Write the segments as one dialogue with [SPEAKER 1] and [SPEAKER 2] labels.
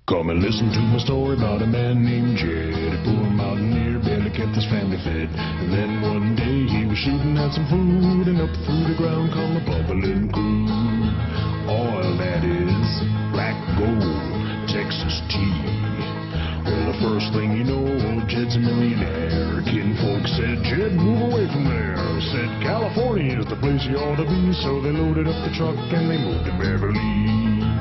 [SPEAKER 1] Come and listen to my story about a man named Jed. A poor mountaineer barely kept his family fed. And then one day he was shooting at some food, and up through the ground come a bubbling crude. Oil, that is, black gold, Texas tea. Well, the first thing you know, old Jed's a millionaire. Kinfolk said, Jed, move away from there. Said, California is the place you ought to be. So they loaded up the truck and they moved to Beverly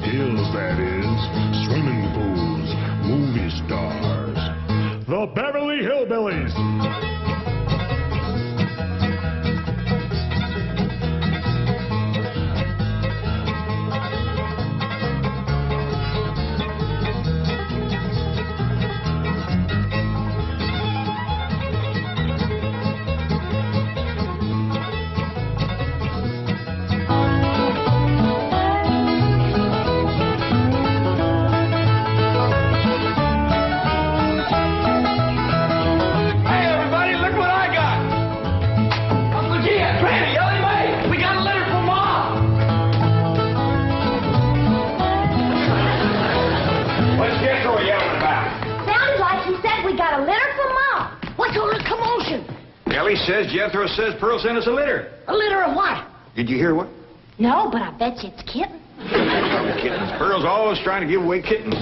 [SPEAKER 1] Hills, that is, swimming pools, movie stars, the Beverly Hillbillies.
[SPEAKER 2] Ellie says, Jethro says Pearl sent us a litter.
[SPEAKER 3] A litter of what?
[SPEAKER 2] Did you hear what?
[SPEAKER 3] No, but I bet you it's kittens.
[SPEAKER 2] Kittens. Pearl's always trying to give away kittens.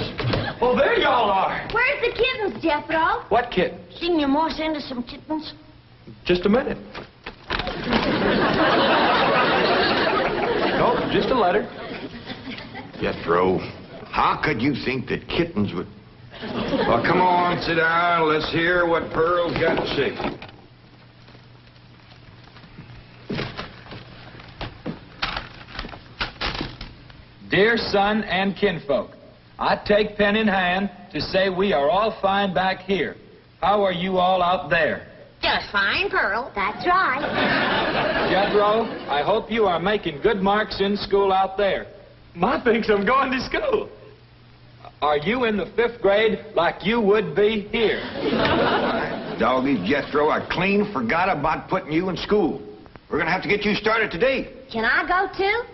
[SPEAKER 4] Oh, there y'all are.
[SPEAKER 3] Where's the kittens, Jethro?
[SPEAKER 4] What kittens?
[SPEAKER 3] Didn't your ma send us some kittens?
[SPEAKER 4] Just a minute. No, just a letter.
[SPEAKER 2] Jethro, how could you think that kittens would... Well, come on, sit down. Let's hear what Pearl's got to say.
[SPEAKER 5] Dear son and kinfolk, I take pen in hand to say we are all fine back here. How are you all out there?
[SPEAKER 3] Just fine, Pearl. That's right.
[SPEAKER 5] Jethro, I hope you are making good marks in school out there.
[SPEAKER 4] Ma thinks I'm going to school.
[SPEAKER 5] Are you in the 5th grade like you would be here?
[SPEAKER 2] Doggy, Jethro, I clean forgot about putting you in school. We're going to have to get you started today.
[SPEAKER 3] Can I go, too?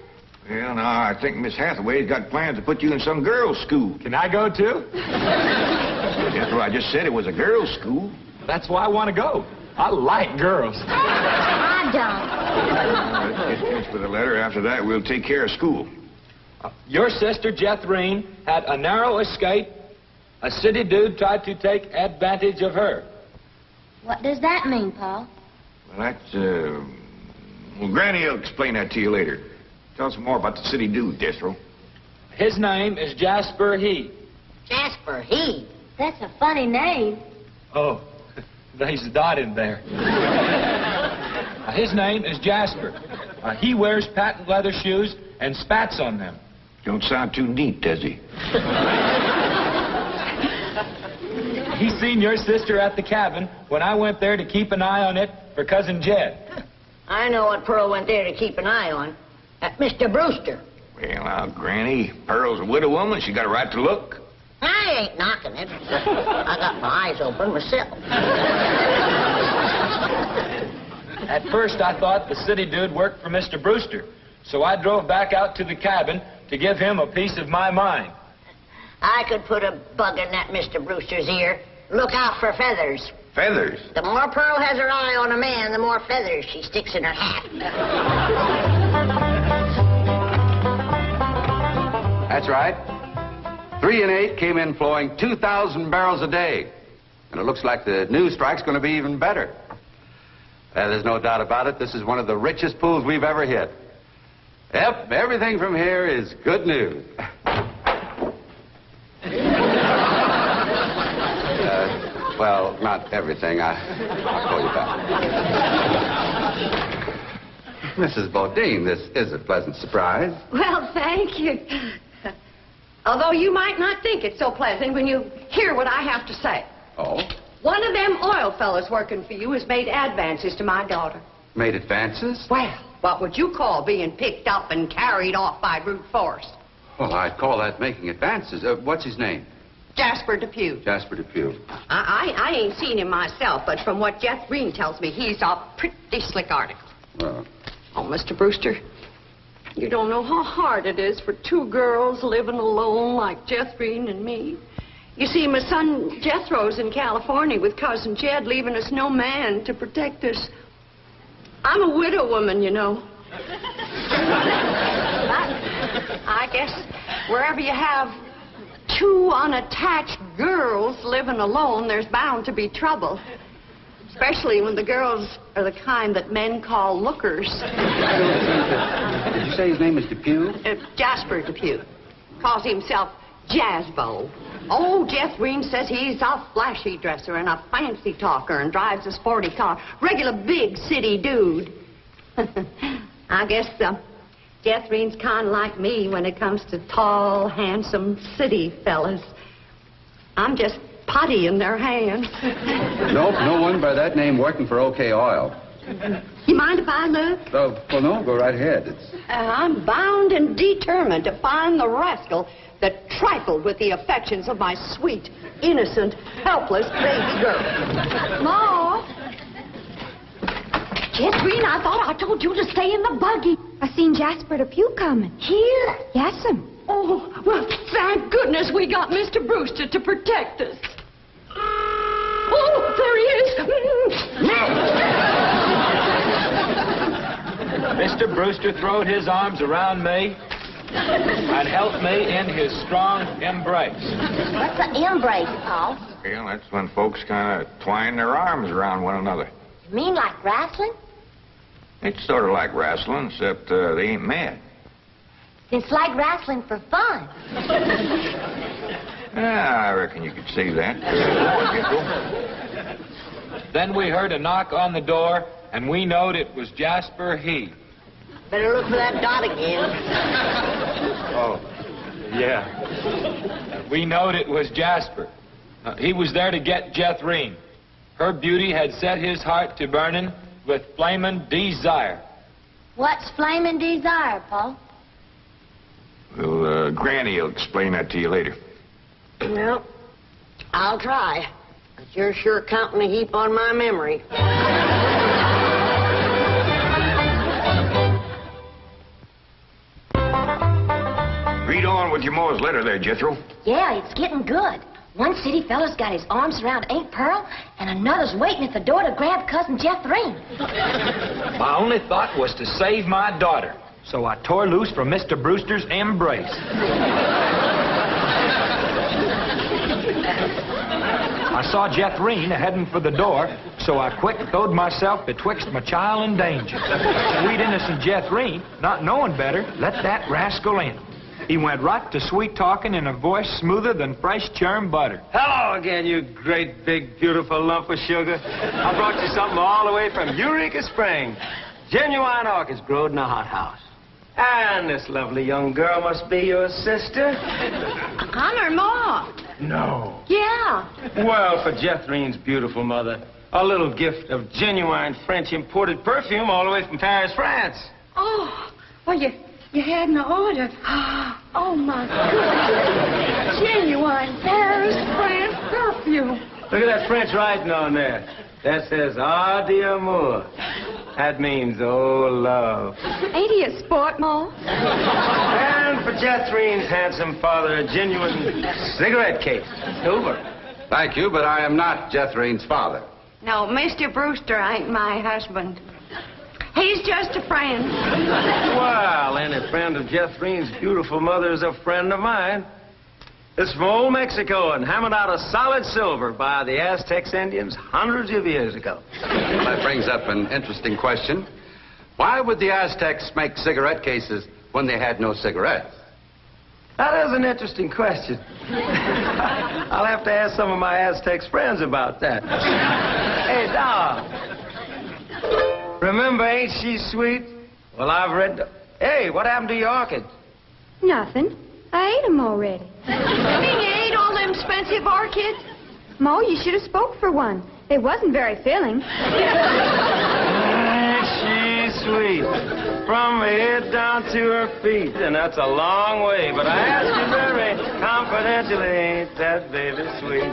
[SPEAKER 2] Well, now, I think Miss Hathaway's got plans to put you in some girls' school.
[SPEAKER 4] Can I go, too?
[SPEAKER 2] Jethro, I just said it was a girls' school.
[SPEAKER 4] That's why I want to go. I like girls.
[SPEAKER 3] I don't.
[SPEAKER 2] Let's get finished with the letter. After that, we'll take care of school.
[SPEAKER 5] Your sister, Jethrine, had a narrow escape. A city dude tried to take advantage of her.
[SPEAKER 3] What does that mean, Paul?
[SPEAKER 2] Well, that's, well, Granny will explain that to you later. Tell us more about the city dude, Jethro.
[SPEAKER 5] His name is Jasper Heed.
[SPEAKER 3] Jasper Heed? That's a funny name.
[SPEAKER 5] Oh, there's a dot in there. His name is Jasper. He wears patent leather shoes and spats on them.
[SPEAKER 2] Don't sound too neat, does he?
[SPEAKER 5] He seen your sister at the cabin when I went there to keep an eye on it for Cousin Jed.
[SPEAKER 3] I know what Pearl went there to keep an eye on. Mr. Brewster.
[SPEAKER 2] Well, now, Granny, Pearl's a widow woman. She got a right to look.
[SPEAKER 3] I ain't knocking it. I got my eyes open myself.
[SPEAKER 5] At first, I thought the city dude worked for Mr. Brewster, so I drove back out to the cabin to give him a piece of my mind.
[SPEAKER 3] I could put a bug in that Mr. Brewster's ear. Look out for feathers.
[SPEAKER 2] Feathers?
[SPEAKER 3] The more Pearl has her eye on a man, the more feathers she sticks in her hat.
[SPEAKER 6] That's right. 3 and 8 came in flowing 2,000 barrels a day. And it looks like the new strike's going to be even better. There's no doubt about it. This is one of the richest pools we've ever hit. Yep, everything from here is good news. Well, not everything. I'll call you back. Mrs. Bodine, this is a pleasant surprise.
[SPEAKER 7] Well, thank you. Although you might not think it's so pleasant when you hear what I have to say.
[SPEAKER 6] Oh?
[SPEAKER 7] One of them oil fellas working for you has made advances to my daughter.
[SPEAKER 6] Made advances?
[SPEAKER 7] Well, what would you call being picked up and carried off by brute force?
[SPEAKER 6] Well, I'd call that making advances. What's his name?
[SPEAKER 7] Jasper Depew.
[SPEAKER 6] Jasper Depew.
[SPEAKER 7] I ain't seen him myself, but from what Jethro tells me, he's a pretty slick article. Oh, Mr. Brewster, You don't know how hard it is for two girls living alone like Jethrine and me. You see, my son Jethro's in California with Cousin Jed, leaving us no man to protect us. I'm a widow woman, you know. I guess wherever you have two unattached girls living alone, there's bound to be trouble. Especially when the girls are the kind that men call lookers.
[SPEAKER 6] Did you say his name is Depew?
[SPEAKER 7] Jasper Depew. Calls himself Jazzbo. Oh, Jethrine says he's a flashy dresser and a fancy talker and drives a sporty car. Regular big city dude. I guess Jethrine's kind of like me when it comes to tall, handsome city fellas. I'm just putty in their hands.
[SPEAKER 6] Nope, no one by that name working for OK Oil.
[SPEAKER 7] You mind if I look?
[SPEAKER 6] Oh, well, no, go right ahead.
[SPEAKER 7] I'm bound and determined to find the rascal that trifled with the affections of my sweet, innocent, helpless baby girl.
[SPEAKER 8] Ma!
[SPEAKER 7] Jethrine, I thought I told you to stay in the buggy.
[SPEAKER 8] I seen Jasper Depew coming.
[SPEAKER 7] Here?
[SPEAKER 8] Yes'm.
[SPEAKER 7] Oh, well, thank goodness we got Mr. Brewster to protect us. Oh, there he is.
[SPEAKER 5] Mr. Brewster throwed his arms around me and helped me in his strong embrace.
[SPEAKER 3] What's an embrace, Paul?
[SPEAKER 2] Well, that's when folks kind of twine their arms around one another.
[SPEAKER 3] You mean like wrestling?
[SPEAKER 2] It's sort of like wrestling, except they ain't mad.
[SPEAKER 3] It's like wrestling for fun.
[SPEAKER 2] I reckon you could see that.
[SPEAKER 5] Then we heard a knock on the door, and we knowed it was Jasper He.
[SPEAKER 3] Better look for that dot again.
[SPEAKER 5] Oh, yeah. We knowed it was Jasper. He was there to get Jethrine. Her beauty had set his heart to burning with flamin' desire.
[SPEAKER 3] What's flaming desire, Paul?
[SPEAKER 2] Well, Granny will explain that to you later.
[SPEAKER 3] Well, I'll try. But you're sure counting a heap on my memory.
[SPEAKER 2] Read on with your Mo's letter there, Jethro.
[SPEAKER 3] Yeah, it's getting good. One city fella's got his arms around Aunt Pearl, and another's waiting at the door to grab Cousin Jethrine.
[SPEAKER 5] My only thought was to save my daughter, so I tore loose from Mr. Brewster's embrace. I saw Jethrine heading for the door, so I quick throwed myself betwixt my child and danger. Sweet innocent Jethrine, not knowing better, let that rascal in. He went right to sweet-talking in a voice smoother than fresh churned butter.
[SPEAKER 9] Hello again, you great, big, beautiful lump of sugar. I brought you something all the way from Eureka Springs. Genuine orchids growed in a hothouse. And this lovely young girl must be your sister.
[SPEAKER 7] I'm her mom.
[SPEAKER 9] No.
[SPEAKER 7] Yeah.
[SPEAKER 9] Well, for Jethrine's beautiful mother, a little gift of genuine French imported perfume all the way from Paris, France.
[SPEAKER 7] Oh, well, you hadn't ordered. Oh, my goodness. Genuine Paris, France perfume.
[SPEAKER 9] Look at that French writing on there. That says, "Ah, d'amour." That means, oh, love.
[SPEAKER 8] Ain't he a sport, Ma?
[SPEAKER 9] And for Jethrine's handsome father, a genuine cigarette case. Silver.
[SPEAKER 6] Thank you, but I am not Jethrine's father.
[SPEAKER 7] No, Mr. Brewster ain't my husband. He's just a friend.
[SPEAKER 9] Well, any friend of Jethrine's beautiful mother is a friend of mine. It's from old Mexico and hammered out of solid silver by the Aztecs Indians hundreds of years ago.
[SPEAKER 6] That brings up an interesting question. Why would the Aztecs make cigarette cases when they had no cigarettes?
[SPEAKER 9] That is an interesting question. I'll have to ask some of my Aztecs friends about that. Hey, Doc. Remember Ain't She Sweet? Well, I've read... Hey, what happened to your orchids?
[SPEAKER 8] Nothing. I ate 'em already.
[SPEAKER 7] You mean you ate all them expensive orchids?
[SPEAKER 8] Ma, you should have spoke for one. They wasn't very filling.
[SPEAKER 9] Ain't she sweet. From her head down to her feet, and that's a long way. But I ask you very confidentially, ain't that baby sweet?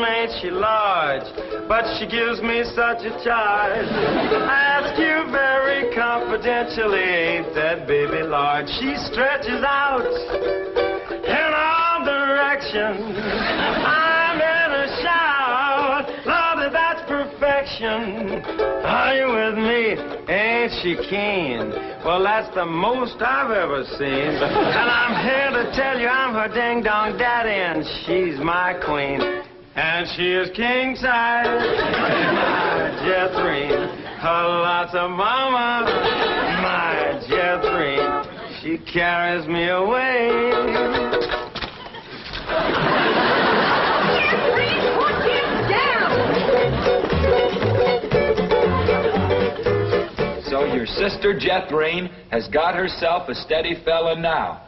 [SPEAKER 9] Ain't she large? But she gives me such a charge. I ask you very confidentially, ain't that baby large? She stretches out in all directions. I'm in a shout. Lord, that's perfection. Are you with me? Ain't she keen? Well, that's the most I've ever seen. And I'm here to tell you I'm her ding-dong daddy, and she's my queen. And she is king-size, my Jethrine. Lots of mama, my Jethrine. She carries me away.
[SPEAKER 7] Jethrine, put him down!
[SPEAKER 5] So your sister Jethrine has got herself a steady fella now.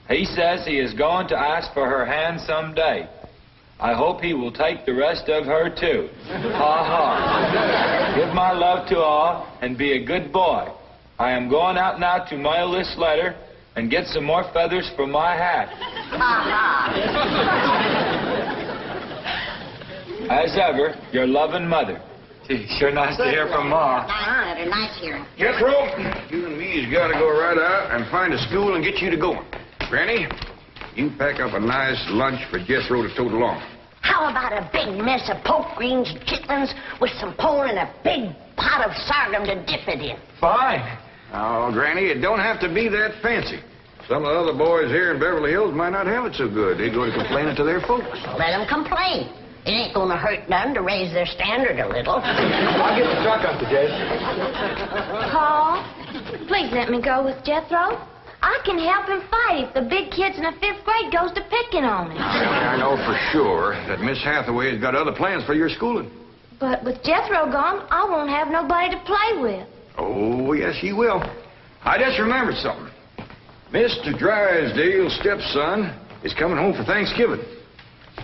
[SPEAKER 5] He says he is going to ask for her hand someday. I hope he will take the rest of her, too. Ha ha. Give my love to all and be a good boy. I am going out now to mail this letter and get some more feathers for my hat. As ever, your loving mother. Gee, sure nice to hear from Ma.
[SPEAKER 3] Nice hearing.
[SPEAKER 2] Jethro, you and me's got to go right out and find a school and get you to going. Granny, you pack up a nice lunch for Jethro to tote along.
[SPEAKER 3] How about a big mess of poke greens and chitlins with some pone and a big pot of sorghum to dip it in?
[SPEAKER 5] Fine.
[SPEAKER 2] Oh, Granny, it don't have to be that fancy. Some of the other boys here in Beverly Hills might not have it so good. They go to complaining to their folks.
[SPEAKER 3] Let them complain. It ain't gonna hurt none to raise their standard a little.
[SPEAKER 4] I'll get the truck, Uncle Jay.
[SPEAKER 8] Paul, please let me go with Jethro. I can help him fight if the big kids in the 5th grade goes to picking on him.
[SPEAKER 2] I know for sure that Miss Hathaway has got other plans for your schooling.
[SPEAKER 8] But with Jethro gone, I won't have nobody to play with.
[SPEAKER 2] Oh, yes, he will. I just remembered something. Mr. Drysdale's stepson is coming home for Thanksgiving.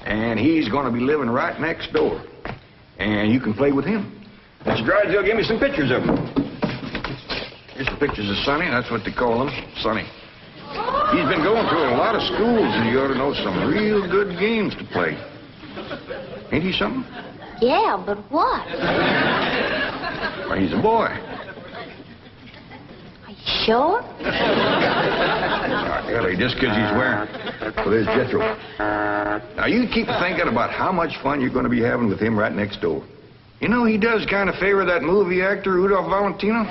[SPEAKER 2] And he's going to be living right next door. And you can play with him. Mr. Drysdale gave me some pictures of him. Here's some pictures of Sonny. That's what they call him, Sonny. He's been going through a lot of schools, and you ought to know some real good games to play. Ain't he something?
[SPEAKER 8] Yeah, but what?
[SPEAKER 2] Why, he's a boy.
[SPEAKER 8] Are you sure?
[SPEAKER 2] Ellie, just because he's wearing... Well, there's Jethro. Now, you keep thinking about how much fun you're going to be having with him right next door. You know, he does kind of favor that movie actor, Rudolph Valentino.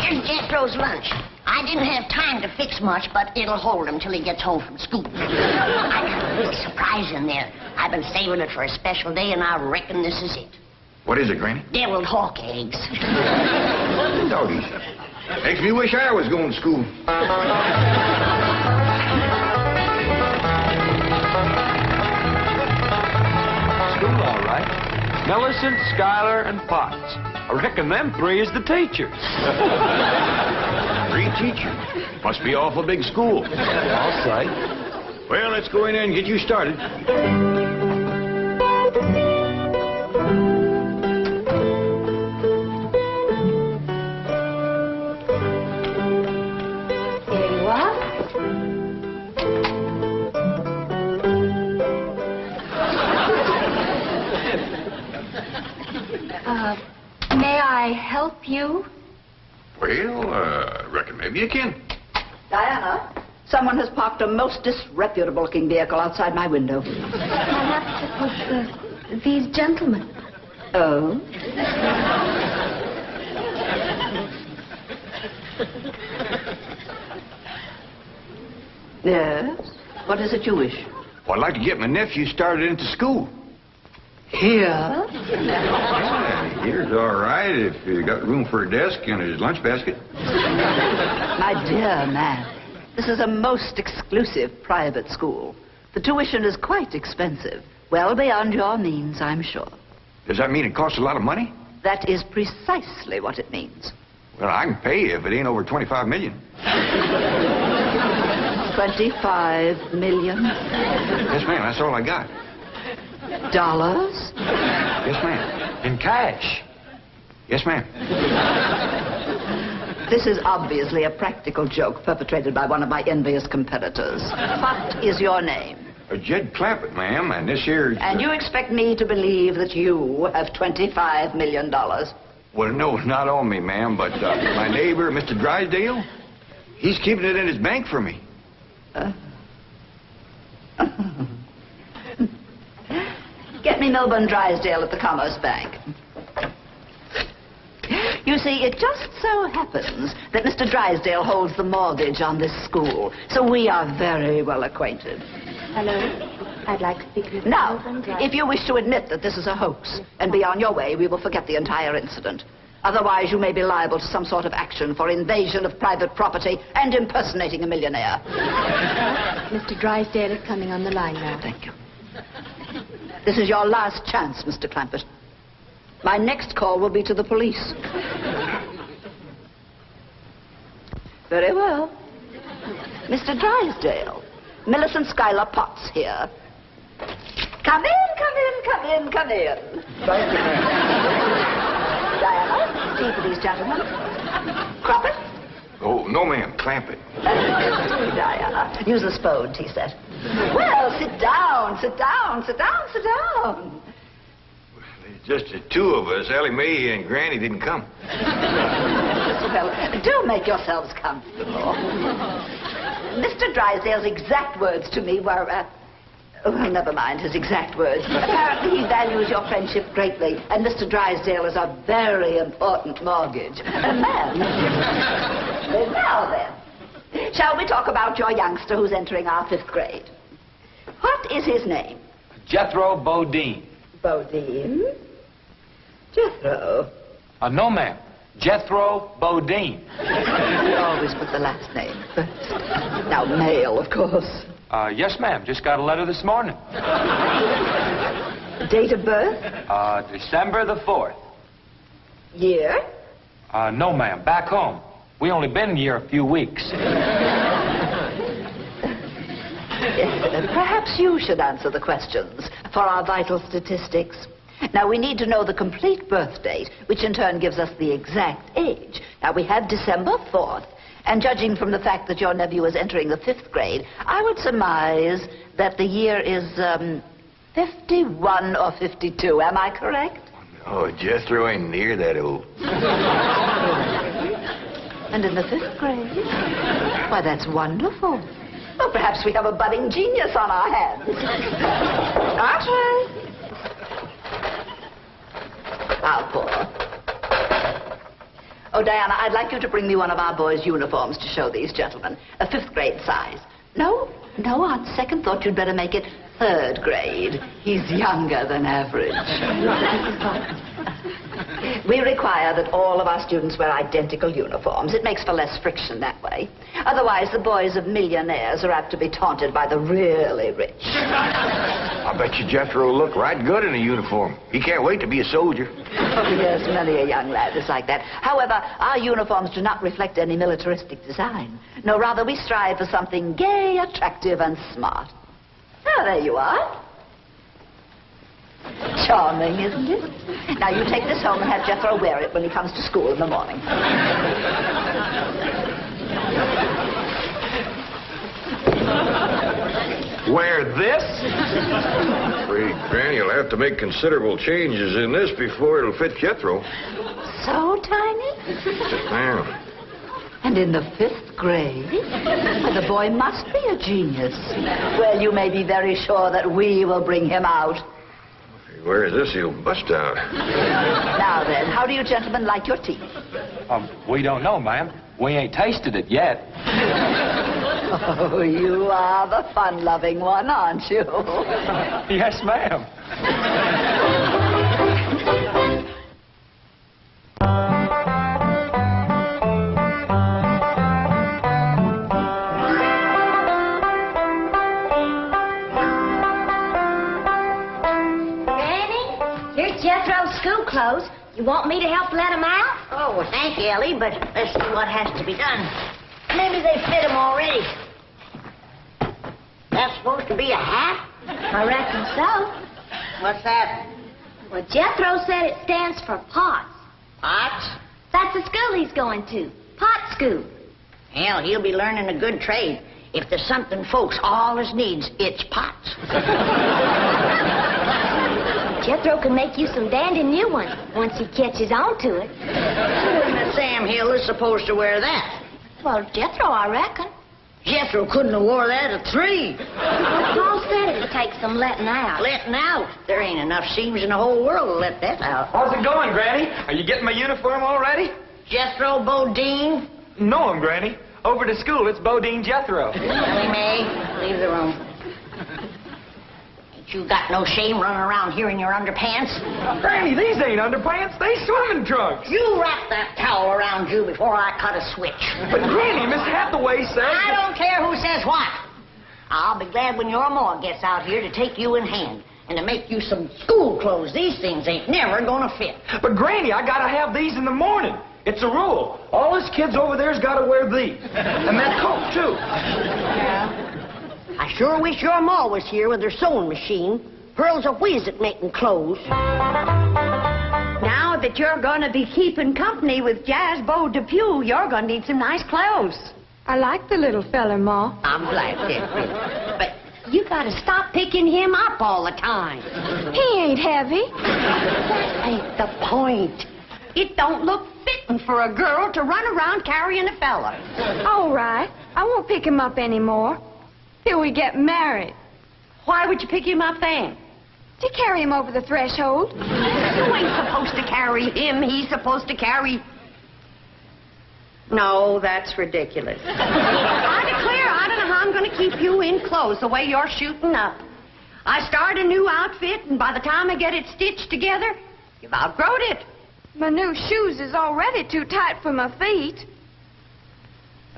[SPEAKER 3] Here's Jethro's lunch. I didn't have time to fix much, but it'll hold him till he gets home from school. I got a little surprise in there. I've been saving it for a special day, and I reckon this is it.
[SPEAKER 2] What is it, Granny?
[SPEAKER 3] Deviled hawk eggs.
[SPEAKER 2] Doggies. Makes me wish I was going to school.
[SPEAKER 5] School, all right. Millicent, Schuyler, and Potts. I reckon them 3 is the teachers.
[SPEAKER 2] 3 teachers. Must be awful big school.
[SPEAKER 5] I'll say.
[SPEAKER 2] Well, let's go in there and get you started.
[SPEAKER 8] There you are. May I help you?
[SPEAKER 2] Well, reckon maybe you can.
[SPEAKER 7] Diana, someone has parked a most disreputable-looking vehicle outside my window.
[SPEAKER 8] Perhaps it was these gentlemen.
[SPEAKER 7] Oh? Yes? What is it you wish?
[SPEAKER 2] Well, I'd like to get my nephew started into school.
[SPEAKER 7] Here?
[SPEAKER 2] Yeah, here's all right if you got room for a desk and his lunch basket.
[SPEAKER 7] My dear man, this is a most exclusive private school. The tuition is quite expensive. Well beyond your means, I'm sure.
[SPEAKER 2] Does that mean it costs a lot of money?
[SPEAKER 7] That is precisely what it means.
[SPEAKER 2] Well, I can pay you if it ain't over $25 million.
[SPEAKER 7] 25 million?
[SPEAKER 2] Yes, ma'am, that's all I got.
[SPEAKER 7] Dollars?
[SPEAKER 2] Yes, ma'am.
[SPEAKER 5] In cash.
[SPEAKER 2] Yes, ma'am.
[SPEAKER 10] This is obviously a practical joke perpetrated by one of my envious competitors. What is your name?
[SPEAKER 2] Jed Clampett, ma'am, and this here...
[SPEAKER 10] And you expect me to believe that you have $25 million?
[SPEAKER 2] Well, no, not on me, ma'am, but my neighbor, Mr. Drysdale, he's keeping it in his bank for me.
[SPEAKER 10] Get me Milburn Drysdale at the Commerce Bank. You see, it just so happens that Mr. Drysdale holds the mortgage on this school, so we are very well acquainted.
[SPEAKER 8] Hello. I'd like to speak to you.
[SPEAKER 10] Now, if you wish to admit that this is a hoax and be on your way, we will forget the entire incident. Otherwise, you may be liable to some sort of action for invasion of private property and impersonating a millionaire.
[SPEAKER 8] Mr. Drysdale is coming on the line now.
[SPEAKER 10] Thank you. This is your last chance, Mr. Clampett. My next call will be to the police. Very well. Mr. Drysdale, Millicent Schuyler Potts here. Come in, come in, come in, come in.
[SPEAKER 2] Thank you, ma'am.
[SPEAKER 10] Diana, tea for these gentlemen. Croppett?
[SPEAKER 2] Oh, no, ma'am, Clampett.
[SPEAKER 10] Diana, use the Spode tea set. Well, sit down, sit down, sit down, sit down.
[SPEAKER 2] Just the two of us. Ellie Mae and Granny didn't come.
[SPEAKER 10] Well, do make yourselves comfortable. Mr. Drysdale's exact words to me were, well, never mind his exact words. Apparently he values your friendship greatly, and Mr. Drysdale is a very important mortgage. Ma'am. Now then, shall we talk about your youngster who's entering our 5th grade? What is his name?
[SPEAKER 5] Jethro Bodine.
[SPEAKER 10] Bodine? Jethro.
[SPEAKER 5] No, ma'am. Jethro Bodine.
[SPEAKER 10] We always put the last name first. Now, male, of course.
[SPEAKER 5] Yes, ma'am. Just got a letter this morning.
[SPEAKER 10] Date of birth?
[SPEAKER 5] December the 4th.
[SPEAKER 10] Year?
[SPEAKER 5] No, ma'am. Back home. We only been here a few weeks.
[SPEAKER 10] Perhaps you should answer the questions for our vital statistics. Now, we need to know the complete birth date, which in turn gives us the exact age. Now, we have December 4th, and judging from the fact that your nephew is entering the 5th grade, I would surmise that the year is 51 or 52. Am I correct?
[SPEAKER 2] Oh, Jethro ain't near that old.
[SPEAKER 10] And in the 5th grade? Why, that's wonderful. Well, perhaps we have a budding genius on our hands. Archie! How poor. Oh, Diana, I'd like you to bring me one of our boys' uniforms to show these gentlemen. A 5th grade size. No, on second thought, you'd better make it 3rd grade. He's younger than average. We require that all of our students wear identical uniforms. It makes for less friction that way. Otherwise, the boys of millionaires are apt to be taunted by the really rich.
[SPEAKER 2] I bet you Jethro will look right good in a uniform. He can't wait to be a soldier.
[SPEAKER 10] Oh, yes, many a young lad is like that. However, our uniforms do not reflect any militaristic design. No, rather, we strive for something gay, attractive, and smart. Oh, there you are. Charming, isn't it? Now, you take this home and have Jethro wear it when he comes to school in the morning.
[SPEAKER 2] Wear this? I'm afraid Granny will have to make considerable changes in this before it'll fit Jethro.
[SPEAKER 10] So tiny?
[SPEAKER 2] Yes, ma'am.
[SPEAKER 10] And in the 5th grade? Well, the boy must be a genius. Well, you may be very sure that we will bring him out.
[SPEAKER 2] If he wears this, he'll bust out.
[SPEAKER 10] Now then, how do you gentlemen like your tea?
[SPEAKER 5] We don't know, ma'am. We ain't tasted it yet.
[SPEAKER 10] Oh, you are the fun-loving one, aren't you?
[SPEAKER 5] Yes, ma'am.
[SPEAKER 8] School clothes. You want me to help let them out?
[SPEAKER 3] Oh, well, thank you, Ellie, but let's see what has to be done. Maybe they fit them already. That's supposed to be a hat?
[SPEAKER 8] I reckon so.
[SPEAKER 3] What's that?
[SPEAKER 8] Well, Jethro said it stands for pots.
[SPEAKER 3] Potts?
[SPEAKER 8] That's the school he's going to. Pot school.
[SPEAKER 3] Hell, he'll be learning a good trade. If there's something folks always needs, it's pots.
[SPEAKER 8] Jethro can make you some dandy new ones once he catches on to it.
[SPEAKER 3] Miss Sam Hill is supposed to wear that.
[SPEAKER 8] Well, Jethro, I reckon.
[SPEAKER 3] Jethro couldn't have wore that at 3.
[SPEAKER 8] Paul said it'd take some letting out.
[SPEAKER 3] Letting out? There ain't enough seams in the whole world to let that out.
[SPEAKER 5] How's it going, Granny? Are you getting my uniform already?
[SPEAKER 3] Jethro Bodine?
[SPEAKER 5] No, Granny. Over to school, it's Bodine Jethro.
[SPEAKER 3] Ellie Mae, leave the room. Ain't you got no shame running around here in your underpants?
[SPEAKER 5] Granny, these ain't underpants. They swimming trunks.
[SPEAKER 3] You wrap that towel around you before I cut a switch.
[SPEAKER 5] But, Granny, Miss Hathaway says...
[SPEAKER 3] I don't care who says what. I'll be glad when your ma gets out here to take you in hand and to make you some school clothes. These things ain't never gonna fit.
[SPEAKER 5] But, Granny, I gotta have these in the morning. It's a rule. All us kids over there's gotta wear these. And that coat, too.
[SPEAKER 3] Yeah. I sure wish your ma was here with her sewing machine. Pearl's a whiz at making clothes.
[SPEAKER 7] Now that you're going to be keeping company with Jazzbo Depew, you're going to need some nice clothes.
[SPEAKER 8] I like the little fella, Ma.
[SPEAKER 7] I'm glad, Debbie. But you got to stop picking him up all the time.
[SPEAKER 8] He ain't heavy.
[SPEAKER 7] That ain't the point. It don't look fitting for a girl to run around carrying a fella.
[SPEAKER 8] All right. I won't pick him up anymore. Till we get married.
[SPEAKER 7] Why would you pick him up then?
[SPEAKER 8] To carry him over the threshold.
[SPEAKER 7] You ain't supposed to carry him. He's supposed to carry... No, that's ridiculous. I declare, I don't know how I'm going to keep you in clothes the way you're shooting up. I start a new outfit, and by the time I get it stitched together, you've outgrown it.
[SPEAKER 8] My new shoes is already too tight for my feet.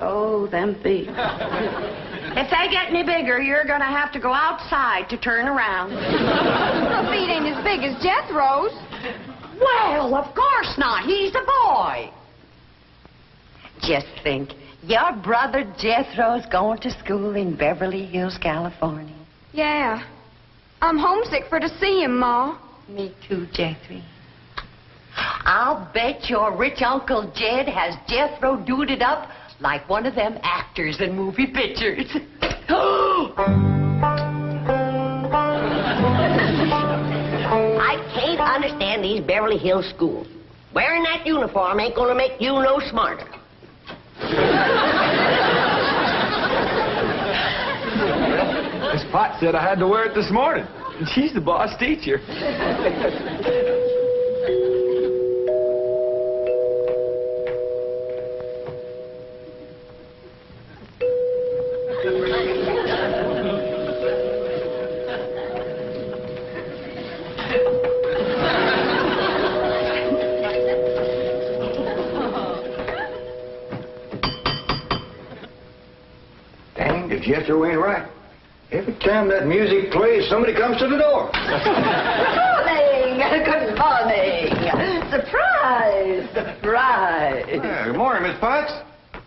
[SPEAKER 7] Oh, them feet. If they get any bigger, you're going to have to go outside to turn around.
[SPEAKER 8] My feet ain't as big as Jethro's.
[SPEAKER 7] Well, of course not. He's a boy. Just think, your brother Jethro's going to school in Beverly Hills, California.
[SPEAKER 8] Yeah. I'm homesick for to see him, Ma.
[SPEAKER 7] Me too, Jethro. I'll bet your rich Uncle Jed has Jethro duded up like one of them actors in movie pictures.
[SPEAKER 3] I can't understand these Beverly Hills schools. Wearing that uniform ain't gonna make you no smarter.
[SPEAKER 5] Miss Potts said I had to wear it this morning. And she's the boss teacher.
[SPEAKER 2] Dang, if Jethro ain't right. Every time that music plays, somebody comes to the door.
[SPEAKER 10] Good morning. Surprise. Surprise.
[SPEAKER 2] Good morning, Miss Potts.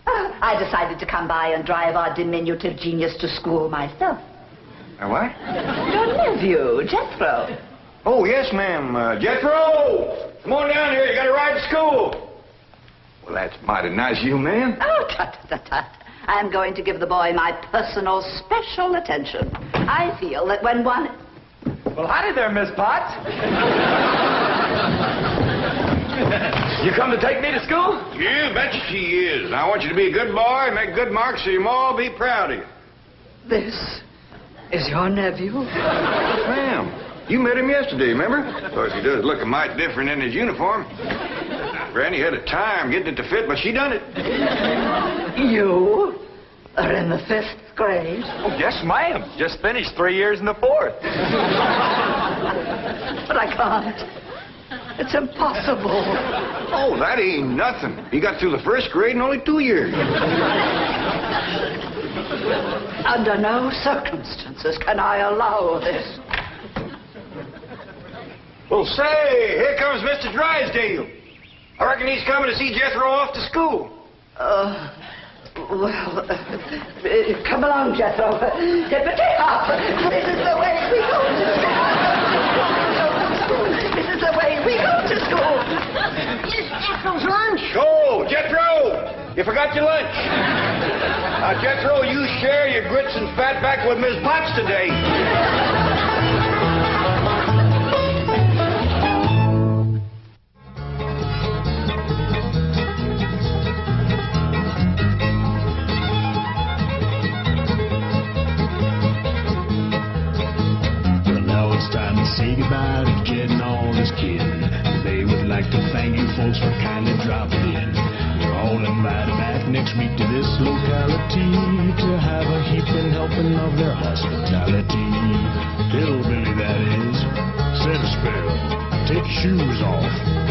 [SPEAKER 10] I decided to come by and drive our diminutive genius to school myself.
[SPEAKER 2] What?
[SPEAKER 10] Your nephew, Jethro.
[SPEAKER 2] Oh, yes, ma'am. Jethro! Come on down here. You got to ride to school. Well, that's mighty nice of you, ma'am.
[SPEAKER 10] Oh, tut. I'm going to give the boy my personal special attention. I feel that when one...
[SPEAKER 5] Well, howdy there, Miss Potts. You come to take me to school?
[SPEAKER 2] Yeah, betcha she is. I want you to be a good boy and make good marks so your ma will be proud of you.
[SPEAKER 10] This is your nephew?
[SPEAKER 2] Ma'am, you met him yesterday, remember? Of course, he does look a mite different in his uniform. Granny had a time getting it to fit, but she done it.
[SPEAKER 10] You are in the 5th grade?
[SPEAKER 5] Oh, yes, ma'am. Just finished 3 years in the 4th.
[SPEAKER 10] But I can't. It's impossible.
[SPEAKER 2] Oh, that ain't nothing. He got through the 1st grade in only 2 years.
[SPEAKER 10] Under no circumstances can I allow this.
[SPEAKER 2] Well, say, here comes Mr. Drysdale. I reckon he's coming to see Jethro off to school.
[SPEAKER 10] Come along, Jethro. Hippity hop. This is the way we go. school. This is the way we go to school.
[SPEAKER 3] Is Jethro's lunch?
[SPEAKER 2] Oh, Jethro! You forgot your lunch. Now, Jethro, you share your grits and fat back with Miss Potts today.
[SPEAKER 1] Well, now it's time to say goodbye to Jed and all his kin. They would like to thank you folks for kindly dropping in. You're all invited back next week to this locality to have a heaping helping of their hospitality. Hillbilly, that is. Said a spell. Take your shoes off.